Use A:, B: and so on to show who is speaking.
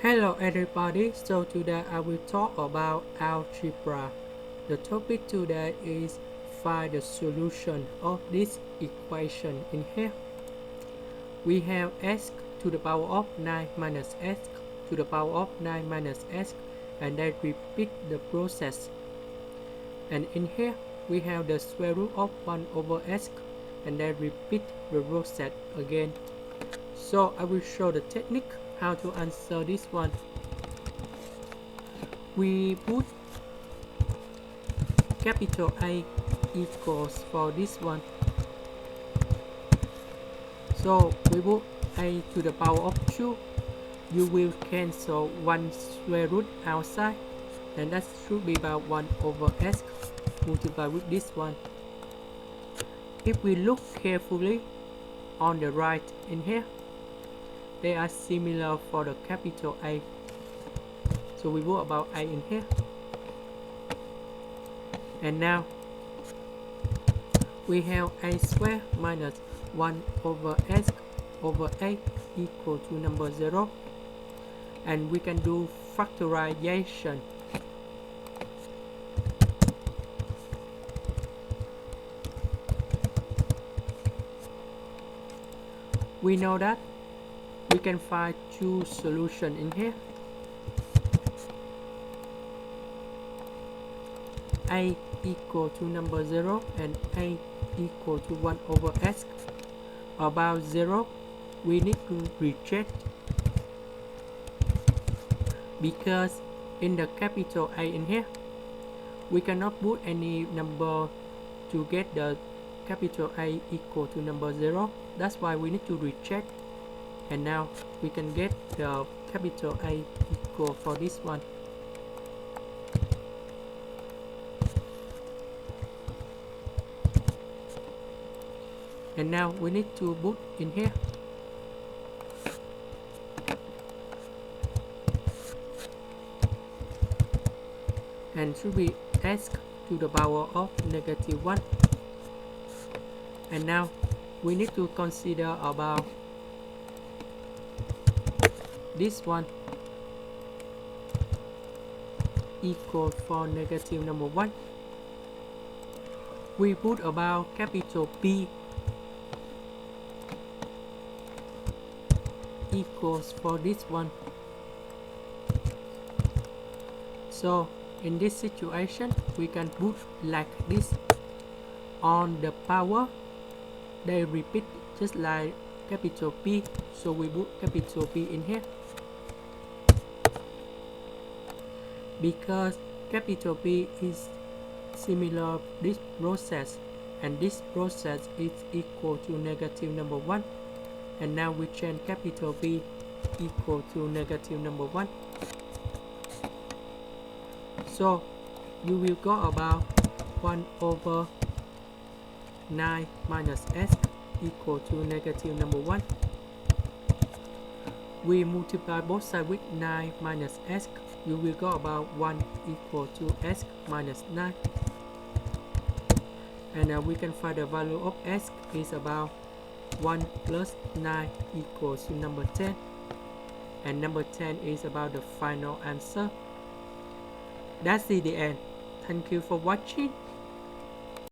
A: Hello everybody, so today I will talk about algebra. The topic today is find the solution of this equation in here. We have x to the power of 9 minus x to the power of 9 minus x, and then repeat the process. And in here we have the square root of 1 over x, and then repeat the process again. So I will show the technique how to answer this one. We put capital A equals for this one. So we put a to the power of 2. You will cancel one square root outside, and that should be about 1 over x multiplied with this one. If we look carefully on the right in here, they are similar for the capital A. So we put about A in here. And now we have a square minus 1 over x over a equal to number 0. And we can do factorization. We know that we can find two solutions in here. A equal to number 0 and a equal to 1 over x. About 0 we need to reject, because in the capital A in here we cannot put any number to get the capital A equal to number 0. That's why we need to reject, and now we can get the capital A equal for this one. And now we need to put in here and should be x to the power of negative 1. And now we need to consider about this one equal for negative number 1. We put about capital P equals for this one. So in this situation we can put like this on the power. They repeat just like capital P, so we put capital P in here. Because capital P is similar this process, and this process is equal to negative number 1. And now we change capital P equal to negative number 1. So you will go about 1 over 9 minus x equal to negative number 1. We multiply both sides with 9 minus x. You will go about 1 equal to x minus 9. And we can find the value of x is about 1 plus 9 equals to number 10. And number 10 is about the final answer. That's the end. Thank you for watching.